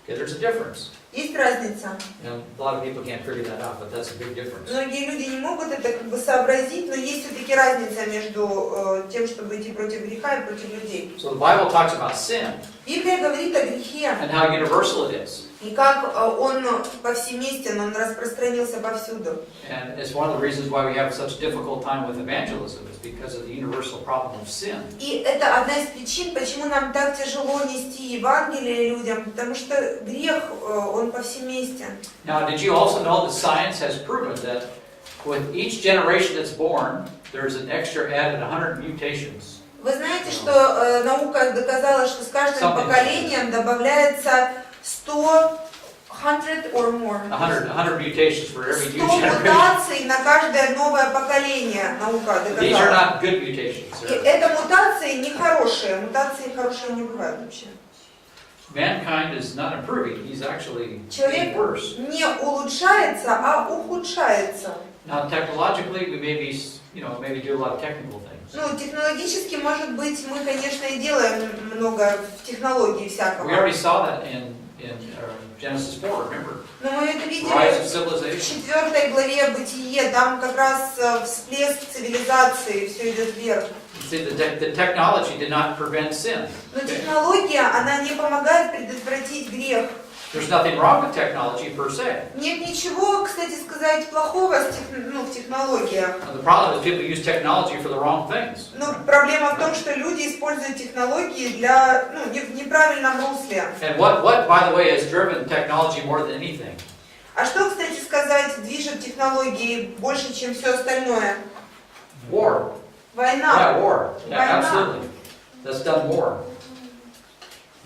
Okay, there's a difference. Есть разница. You know, a lot of people can't figure that out, but that's a big difference. Многие люди не могут это как бы сообразить, но есть все-таки разница между тем, чтобы идти против греха и против людей. So the Bible talks about sin Библия говорит о грехе, and how universal it is. и как он повсеместен, он распространился повсюду. And it's one of the reasons why we have such a difficult time with evangelism, is because of the universal problem of sin. И это одна из причин, почему нам так тяжело нести Евангелие людям, потому что грех, он повсеместен. Now, did you also know that science has proven that with each generation that's born, there's an extra added 100 mutations? Вы знаете, что наука доказала, что с каждым поколением добавляется 100 or more. 100 mutations for every 100 new generation. мутаций на каждое новое поколение, наука These are доказала. not good mutations. И это мутации нехорошие, мутации хорошие не бывают вообще. Mankind is not improving, he's actually Человек getting worse. не улучшается, а ухудшается. Now, technologically, we maybe do a lot of technical things. Ну, технологически, может быть, мы, конечно, и делаем много в технологии всякого. We already saw that in Genesis 4, remember? Но мы это видели Rise of в civilization. 4 главе Бытие, там как раз всплеск цивилизации, все идет вверх. See, the technology did not prevent sin. Но технология, она не помогает предотвратить грех. There's nothing wrong with technology per se. Нет ничего, кстати сказать, плохого в технологиях. The problem is people use technology for the wrong things. Но проблема в том, что люди используют технологии для, в неправильном русле. And what, by the way, has driven technology more than anything? А что, кстати сказать, движет технологии больше, чем все остальное? War. Война. Yeah, war. Yeah, Война. absolutely. That's done more.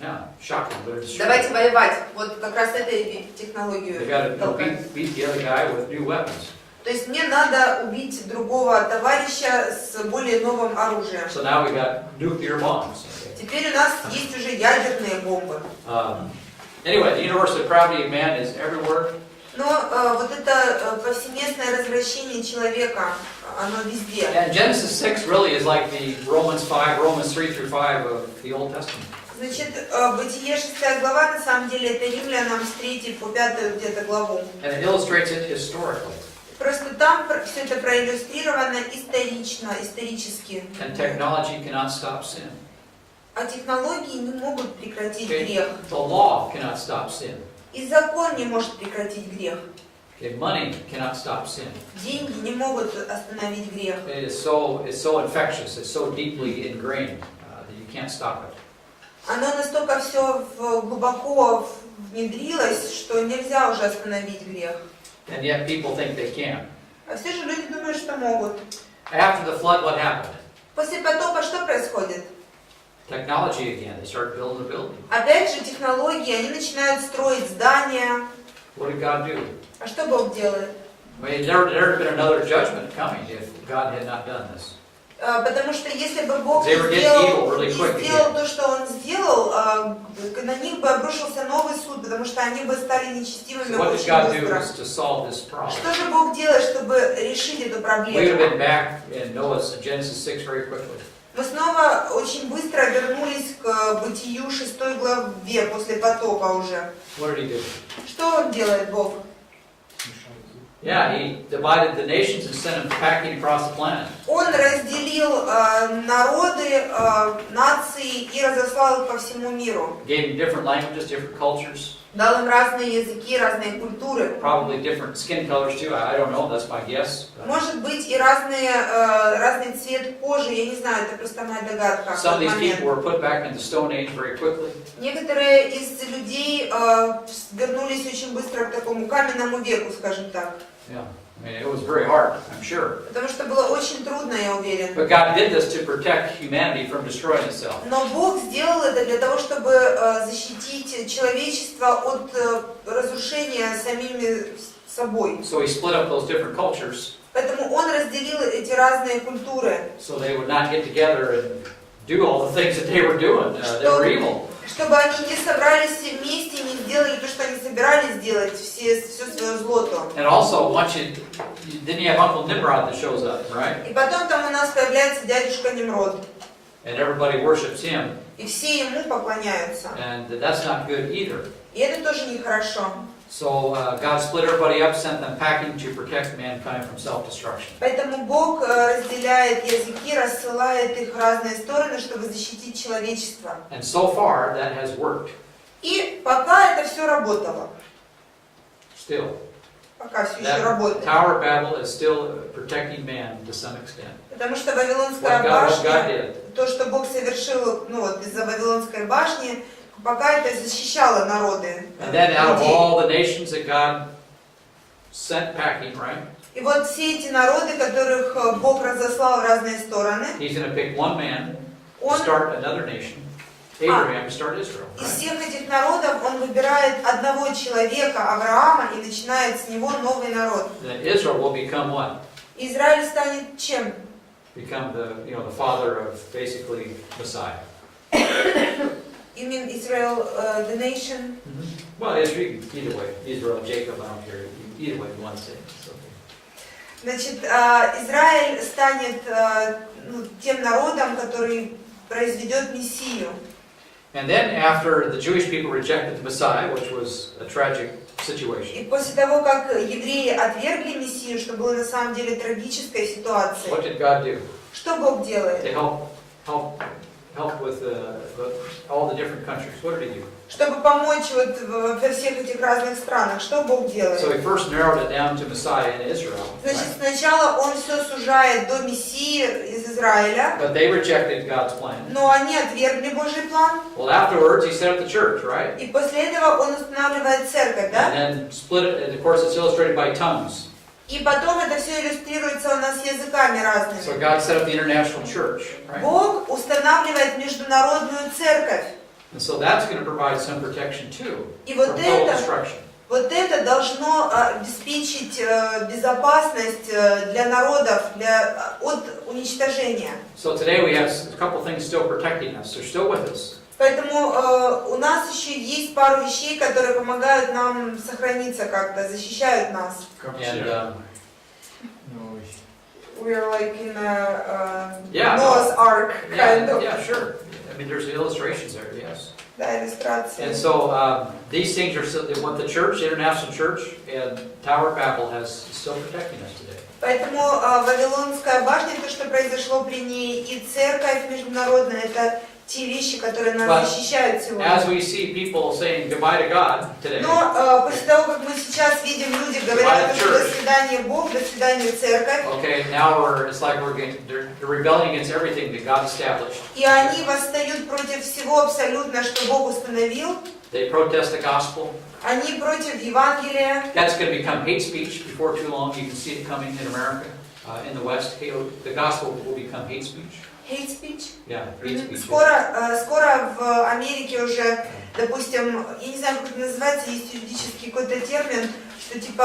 Yeah, shocking, but it's true. Давайте воевать. Вот как раз этой технологию. They got to толкают. beat the other guy with new weapons. То есть мне надо убить другого товарища с более новым оружием. So now we got nuclear bombs. Теперь у нас есть уже ядерные бомбы. Anyway, the universal depravity of man is everywhere. Но вот это повсеместное развращение человека, оно везде. And Genesis 6 really is like the Romans 3 through 5 of the Old Testament. Значит, Бытие 6 глава, на самом деле, это Римлянам с 3 по 5 где-то главу. And it illustrates it historically. Просто там все это проиллюстрировано исторически. And technology cannot stop sin. А технологии не могут прекратить грех. The law cannot stop sin. И закон не может прекратить грех. Okay, money cannot stop sin. Деньги не могут остановить грех. It is so infectious, it's so deeply ingrained that you can't stop it. Оно настолько все глубоко внедрилось, что нельзя уже остановить грех. And yet people think they can. А все же люди думают, что могут. After the flood, what happened? После потопа что происходит? technology again. They start building a building. Опять же, технологии, они начинают строить здания. What did God do? А что Бог делает? I mean, there would have been another judgment coming if God had not done this. Потому что если бы Бог They не were getting сделал, evil really quick again. то, что Он сделал, на них бы обрушился новый суд, потому что они бы стали нечестивыми So what did очень God do быстро. to solve this problem? Что же Бог делает, чтобы решить эту We would have проблему? been back in Noah's Genesis 6 very quickly. Мы снова очень быстро вернулись к Бытию 6 главе, после потопа уже. What did he do? Что Он делает, Бог? Yeah, he divided the nations and sent them packing across the planet. Он разделил народы, нации и разослал их по всему миру. Gave them different languages, different cultures, Дал им разные языки, разные культуры. probably different skin colors too. I don't know, that's my guess. Может быть и разный цвет кожи, я не знаю, это просто моя догадка. в Some of тот these момент. people were put back in the Stone Age very quickly. Некоторые из людей вернулись очень быстро к такому каменному веку, скажем так. Yeah, I mean, it was very hard, I'm sure. Потому что было очень трудно, я уверен. But God did this to protect humanity from destroying itself. Но Бог сделал это для того, чтобы защитить человечество от разрушения самими собой. So he split up those different cultures Поэтому Он разделил эти разные культуры, so they would not get together and do all the things that they were doing. They were evil. чтобы они не собрались все вместе и не сделали то, что они собирались делать, все свое зло-то. And also, then you have Uncle Nimrod that shows up, right? И потом там у нас появляется дядюшка Немрод. And everybody worships him. И все ему поклоняются. And that's not good either. И это тоже нехорошо. So God split everybody up, sent them packing to protect mankind from self-destruction. Поэтому Бог разделяет языки, рассылает их в разные стороны, чтобы защитить человечество. And so far, that has worked. И пока это все работало. Still. Пока все еще That работает. Tower of Babel is still protecting man to some extent. Потому что Вавилонская What God башня, did. то, что Бог совершил, из-за Вавилонской башни, пока это защищало народы, And then out of людей. all the nations that God sent packing, right? И вот все эти народы, которых Бог разослал в разные стороны, He's going to pick one man to Он start another nation. Abraham to start Israel, из right? всех этих народов Он выбирает одного человека, Авраама, и начинает с него новый народ. Then Israel will become what? Израиль станет чем? Become the father of basically Messiah. You mean Israel, the nation? Well, Israel, either way. Israel, Jacob, I don't care. Either way you want to say it. It's okay. Значит, Израиль станет тем народом, который произведет Мессию. And then after the Jewish people rejected the Messiah, which was a tragic situation, И после того, как евреи отвергли Мессию, что было на самом деле трагической ситуацией, what did God do? что Бог делает? To help with all the different countries. What did He do? Чтобы помочь во всех этих разных странах, что Бог делает? So He first narrowed it down to Messiah in Israel. Значит, Right? сначала Он все сужает до Мессии из Израиля, But they rejected God's plan. но они отвергли Божий план, Well, afterwards He set up the church, right? и после этого Он устанавливает церковь, да? And then split it. And of course, it's illustrated by tongues. И потом это все иллюстрируется у нас языками So разными. God set up the international church, right? Бог устанавливает международную церковь. And so that's going to provide some protection too И вот from total это, destruction. вот это должно обеспечить безопасность для народов от уничтожения. So today we have a couple things still protecting us. They're still with us. Поэтому у нас еще есть пару вещей, которые помогают нам сохраниться как-то, защищают нас. And We're like in a Yeah. Noah's Ark kind of. yeah, sure. I mean, there's illustrations there, yes. Да, иллюстрации. And so these things are still, what the church, International Church, and Tower of Babel has still protecting us today. Поэтому Вавилонская башня, то, что произошло при ней, и церковь международная, это те вещи, которые нас защищают сегодня. As we see people saying goodbye to God today, Но после того, как мы сейчас видим, люди говорят, что до свидания Бог, до свидания церковь, okay, now it's like they're rebelling against everything that God established. и они восстают против всего абсолютно, что Бог установил, They protest the gospel. они против Евангелия. That's going to become hate speech before too long. You can see it coming in America, in the West. The gospel will become hate speech. Hate speech? Yeah, hate speech. Скоро в Америке уже, допустим, я не знаю, как это называется, есть юридический какой-то термин, что типа,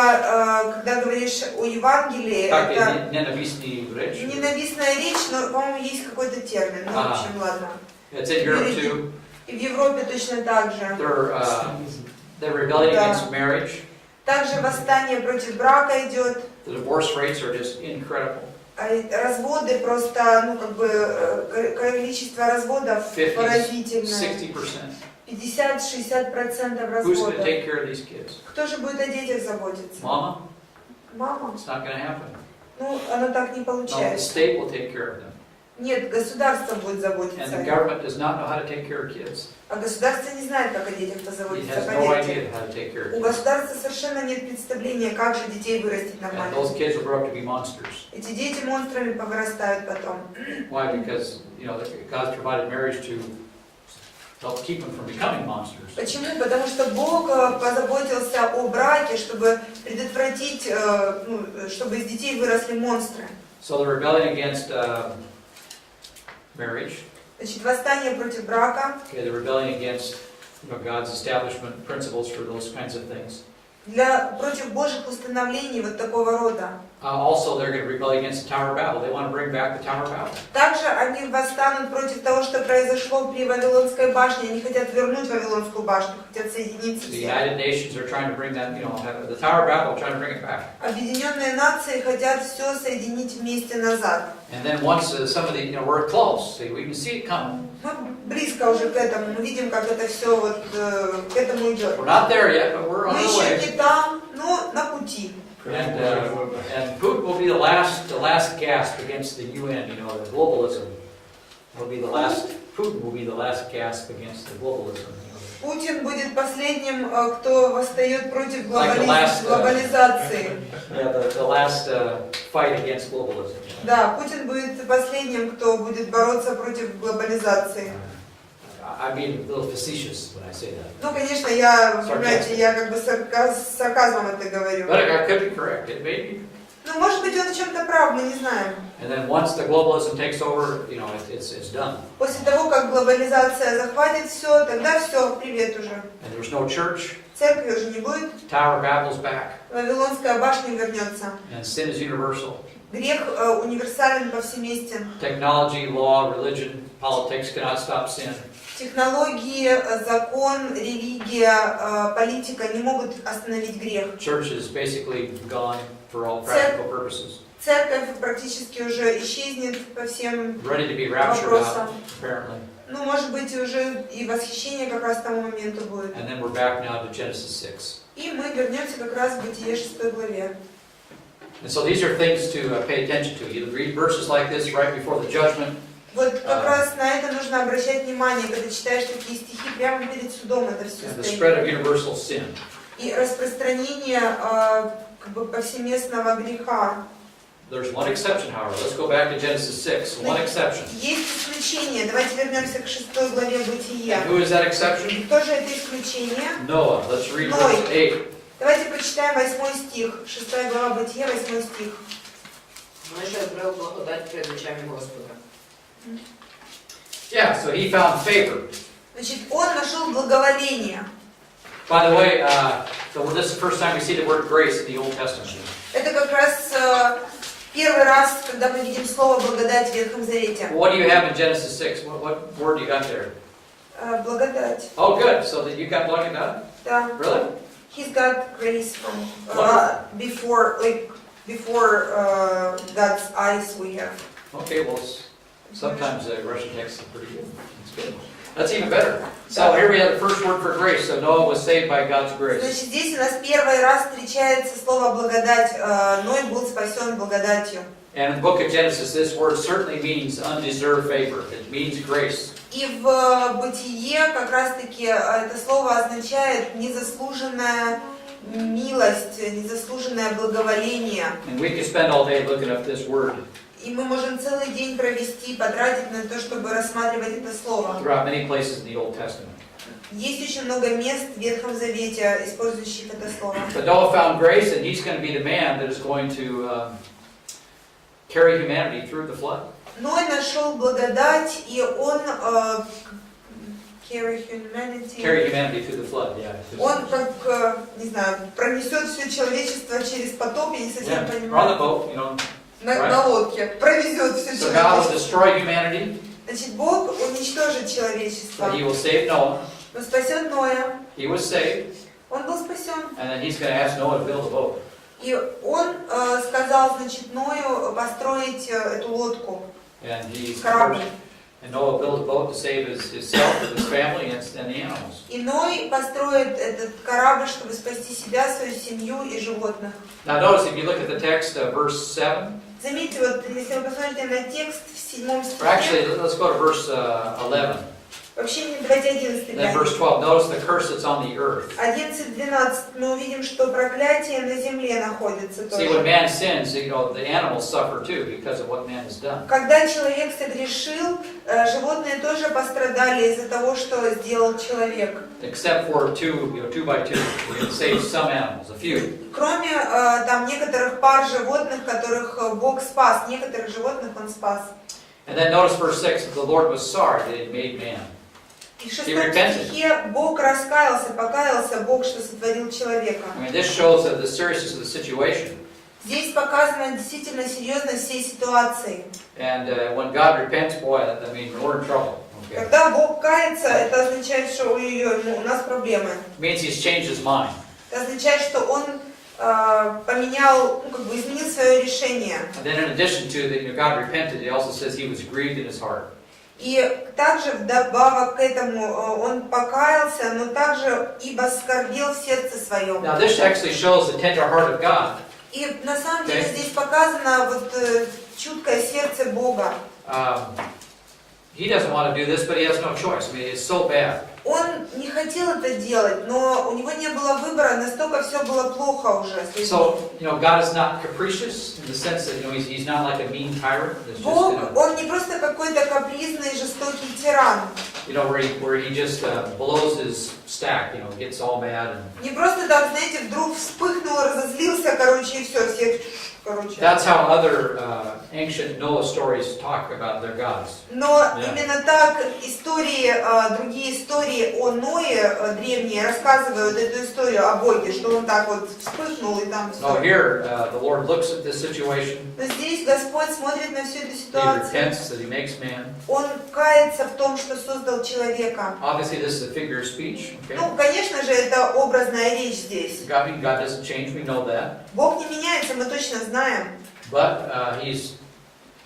когда говоришь о Евангелии, Так, это ненавистная речь. ненавистная речь, но, по-моему, есть какой-то термин. Ну, в общем, ладно. It's in Europe too. И в Европе точно так же. They're rebelling against marriage. Также восстание против брака идет. The divorce rates are just incredible. Разводы просто, ну как бы, количество разводов 50, поразительное. 60%. 50-60% Who's going to разводов. take care of these kids? Кто же будет о детях заботиться? Mama? Мама. It's not going to happen. Ну, оно так не No, the получается. state will take care of them. Нет, государство будет And заботиться. the government does not know how to take care of kids. А государство не знает, как о детях It позаботиться, has no поверьте. idea how to take care of У kids. государства совершенно нет представления, как же детей вырастить And нормально. those kids will grow up to be monsters. Эти дети монстрами повырастают потом. Why? Because, God's provided marriage to help keep them from becoming monsters. Почему? Потому что Бог позаботился о браке, чтобы предотвратить, чтобы из детей выросли монстры. So they're rebelling against marriage. Значит, восстание против брака. Okay, they're rebelling against God's establishment principles for those kinds of things. Против Божьих установлений вот такого рода. Also, they're going to rebel against the Tower of Babel. They want to bring back the Tower of Babel. Также они восстанут против того, что произошло при Вавилонской башне. Они хотят вернуть Вавилонскую башню, хотят соединиться The все. United Nations are trying to bring that, the Tower of Babel, trying to bring it back. Объединенные нации хотят все соединить вместе назад. And then once some of the, we're close, see, we can see it coming. Мы близко уже к этому. Мы видим, как это все вот к этому идет. We're not there yet, but we're on Мы the еще way. не там, но на пути. And Putin will be the last gasp against the UN, the globalism. Will be the last. Putin will be the last gasp against the globalism. Путин будет последним, кто восстает против Like the last, глобализации. Yeah, the last fight against globalism. Да, Путин будет последним, кто будет бороться против глобализации. I mean, a little facetious when I say that. Ну, конечно, я, понимаете, я как бы с сарказмом это говорю. But I could be correct. It may be. Ну, может быть, он в чем-то прав, мы не знаем. And then once the globalism takes over, it's done. После того, как глобализация захватит все, тогда все, привет уже. And there's no church. Церкви уже не будет. Tower of Babel's back. Вавилонская башня вернется. And sin is universal. Грех универсален, повсеместен. Technology, law, religion, politics cannot stop sin. Технологии, закон, религия, политика не могут остановить грех. Church is basically gone for all practical purposes. Церковь практически уже исчезнет по всем Ready to be raptured out, apparently. Ну, может быть, уже и восхищение как раз к тому моменту будет. And then we're back now to Genesis 6. И мы вернемся как раз в Бытие 6 главе. And so these are things to pay attention to. You read verses like this right before the judgment. Вот как раз на это нужно обращать внимание, когда читаешь такие стихи прямо перед судом, это все And the стоит. spread of universal sin. И распространение как бы повсеместного греха. There's one exception, however. Let's go back to Genesis 6. One exception. Есть исключение. Давайте вернемся к 6 главе Бытия. And who is that exception? Кто же это исключение? Noah. Let's read verse 8. Давайте прочитаем 8 стих. 6 глава Бытия, 8 стих. Ной же обрел благодать пред очами Господа. Yeah, so he found favor. Значит, он нашел благоволение. By the way, so this is the first time we see the word grace in the Old Testament. Это как раз первый раз, когда мы видим слово благодать в Ветхом Завете. What do you have in Genesis 6? What word you got there? Благодать. Oh, good. So that you got благодать? Да. Really? He's got grace from before God's eyes we have. Okay, well, sometimes the Russian text is pretty good. That's good. That's even better. So here we have the first word for grace. So Noah was saved by God's grace. Значит, здесь у нас первый раз встречается слово благодать. Ной был спасен благодатью. And in the book of Genesis, this word certainly means undeserved favor. It means grace. И в Бытие как раз-таки это слово означает незаслуженная милость, незаслуженное благоволение. And we could spend all day looking up this word. И мы можем целый день провести, потратить на то, чтобы рассматривать это слово. Throughout many places in the Old Testament. Есть очень много мест в Ветхом Завете, использующих это слово. But Noah found grace, and he's going to be the man that is going to carry humanity through the flood. Ной нашел благодать, и он carry humanity. Carry humanity through the flood, yeah. Он как, не знаю, пронесет все человечество через потоп, я не совсем Yeah, on the понимаю. boat, you know. На лодке. Провезет все So God will человечество. destroy humanity, Значит, Бог уничтожит человечество. but He will save Noah. Он спасет Ноя. He was saved, Он был спасен. and then He's going to ask Noah to build a boat. И он сказал, значит, Ною построить эту лодку. And he's Корабль. and Noah built a boat to save himself, his family, and the animals. И Ной построит этот корабль, чтобы спасти себя, свою семью и животных. Now notice if you look at the text, verse 7. Заметьте, вот если вы посмотрите на текст в 7 Or actually, стихе, let's go to verse 11. вообще давайте 11 Then verse 12. Notice the curse that's on the earth. 11-12 мы увидим, что проклятие на земле находится See, when тоже. man sins, you know, the animals suffer too because of what man has done. Когда человек согрешил, животные тоже пострадали из-за того, что сделал человек. Except for two by two. We can save some animals, a few. Кроме там некоторых пар животных, которых Бог спас, некоторых животных Он спас. And then notice verse 6. The Lord was sorry that He made man. И в 6 стихе Бог раскаялся, покаялся Бог, что сотворил человека. I mean, this shows the seriousness of the situation. Здесь показана действительно серьезность всей ситуации. And when God repents, boy, I mean, we're in trouble. Okay. Когда Бог кается, это означает, что ой-ой-ой, у нас проблемы. It means He's changed His mind. Это означает, что Он поменял, изменил свое решение. And then in addition to that, God repented, it also says He was grieved in His heart. И также вдобавок к этому Он покаялся, но также ибо скорбел в сердце своем. Now this actually shows the tender heart of God. И на самом деле здесь показано вот чуткое сердце Бога. He doesn't want to do this, but He has no choice. I mean, it's so bad. Он не хотел это делать, но у него не было выбора, настолько все было плохо уже. So, God is not capricious in the sense that, He's not like a mean tyrant. That's Бог, just, Он не просто какой-то капризный, жестокий тиран. where he just blows his stack, gets all mad. Не просто так, знаете, вдруг вспыхнул, разозлился, и все, всех, That's how other ancient Noah stories talk about their gods. Но именно так другие истории о Ное древние рассказывают эту историю о Боге, что он так вот вспыхнул и там все. No, here the Lord looks at this situation. Но здесь Господь смотрит на всю эту He ситуацию. repents that He makes man. Он кается в том, что создал человека. Obviously, this is a figure of speech. Okay? Ну, конечно же, это образная речь здесь. God doesn't change. We know that. Бог не меняется, мы точно знаем. But He's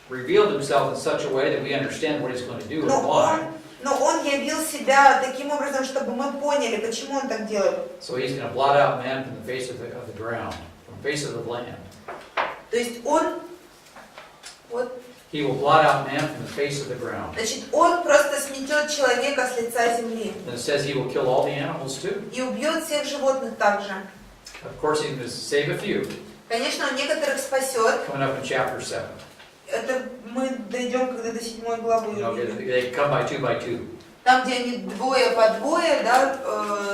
revealed Himself in such a way that we understand what He's going to do and why. Но Он явил себя таким образом, чтобы мы поняли, почему Он так делает. So He's going to blot out man from the face of the ground, from the face of the land. То есть Он, He will blot out man from the face of the ground. значит, Он просто сметет человека с лица земли. And it says He will kill all the animals too. И убьет всех животных также. Of course, He's going to save a few. Конечно, Он некоторых спасет. Coming up in chapter 7. Это мы дойдем, когда до 7 главы. They come by two. Там, где они двое по двое,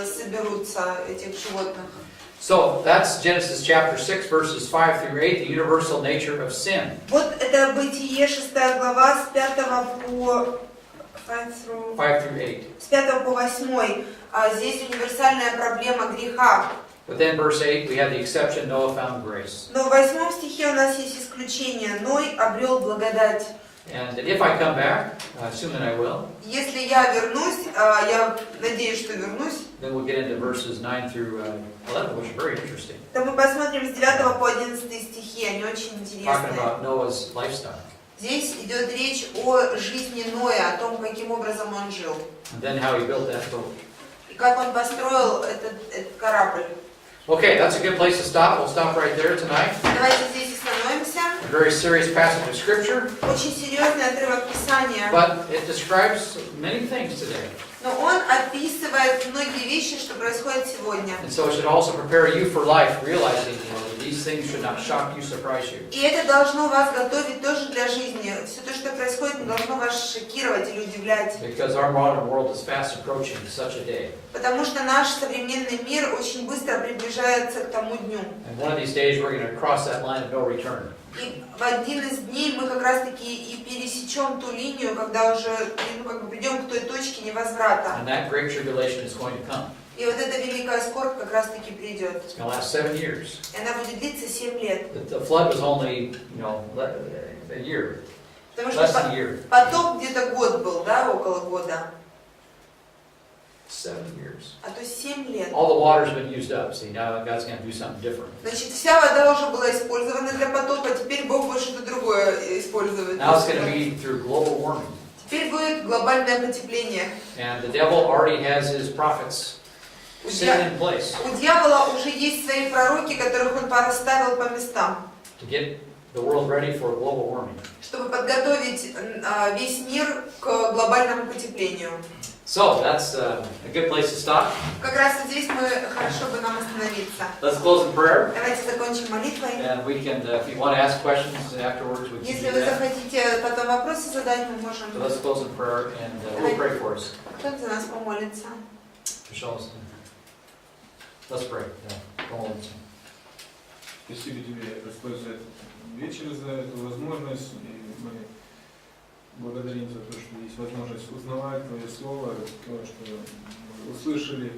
соберутся этих животных. So that's Genesis chapter 6, verses 5 through 8, the universal nature of sin. Вот это Бытие, 6 глава, с 5 по 5 through 8. с 5 по 8. Здесь универсальная проблема греха. But then verse 8, we have the exception, Noah found grace. Но в 8 стихе у нас есть исключение. Ной обрел благодать. And if I come back, assuming I will, Если я вернусь, я надеюсь, что вернусь, then we'll get into verses 9 through 11, which are very interesting. то мы посмотрим с 9 по 11 стихи, они очень Talking интересные. about Noah's lifestyle. Здесь идет речь о жизни Ноя, о том, каким образом он жил. And then how he built that boat. И как он построил этот корабль. Okay, that's a good place to stop. We'll stop right there tonight. Давайте здесь остановимся. A very serious passage of Scripture, Очень серьезный отрывок Писания. but it describes many things today. Но он описывает многие вещи, что происходит сегодня. And so it should also prepare you for life, realizing that these things should not shock you, surprise you. И это должно вас готовить тоже для жизни. Все то, что происходит, не должно вас шокировать или удивлять. Because our modern world is fast approaching such a day. Потому что наш современный мир очень быстро приближается к тому дню. And one of these days we're going to cross that line of no return. И в один из дней мы как раз таки и пересечем ту линию, когда уже придем к той точке невозврата. And that great tribulation is going to come. И вот эта великая скорбь как раз таки придет. It's going to last 7 years. И она будет длиться 7 лет. The flood was only, a year, Потому less что than a year. потоп где-то год был, да, около года. 7 years. А то 7 лет. All the water's been used up. See, now God's going to do something different. Значит, вся вода уже была использована для потопа, теперь Бог будет что-то другое использовать. Now it's going to be through global warming. Теперь будет глобальное потепление. And the devil already has his prophets sitting in place У дьявола уже есть свои пророки, которых он порасставил по местам, to get the world ready for global warming. чтобы подготовить весь мир к глобальному потеплению. So that's a good place to stop. Как раз здесь хорошо бы нам остановиться. Let's close in prayer. Давайте закончим молитвой. And we can, if you want to ask questions afterwards, we can Если do вы that. захотите потом вопросы задать, мы можем. So let's close in prayer and we'll pray for us. Кто за нас помолится? Michelle, let's pray. Помолимся. Спасибо тебе, Господь, за этот вечер, за эту возможность. И мы благодарим за то, что есть возможность узнавать Твое Слово, то, что мы услышали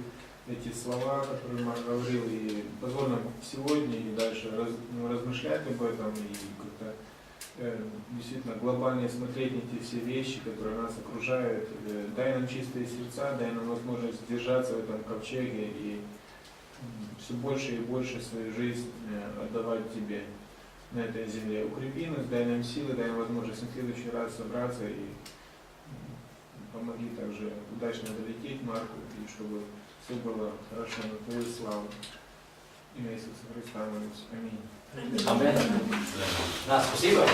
эти слова, которые Марк говорил, и позволь нам сегодня и дальше размышлять об этом и как-то действительно глобально смотреть на эти все вещи, которые нас окружают. Дай нам чистые сердца, дай нам возможность держаться в этом ковчеге и все больше и больше свою жизнь отдавать Тебе на этой земле. Укрепи нас, дай нам силы, дай нам возможность в следующий раз собраться и помоги также удачно долететь Марку, и чтобы все было хорошо на Твою славу. Имя Иисуса Христа молюсь. Аминь. Аминь. Спасибо.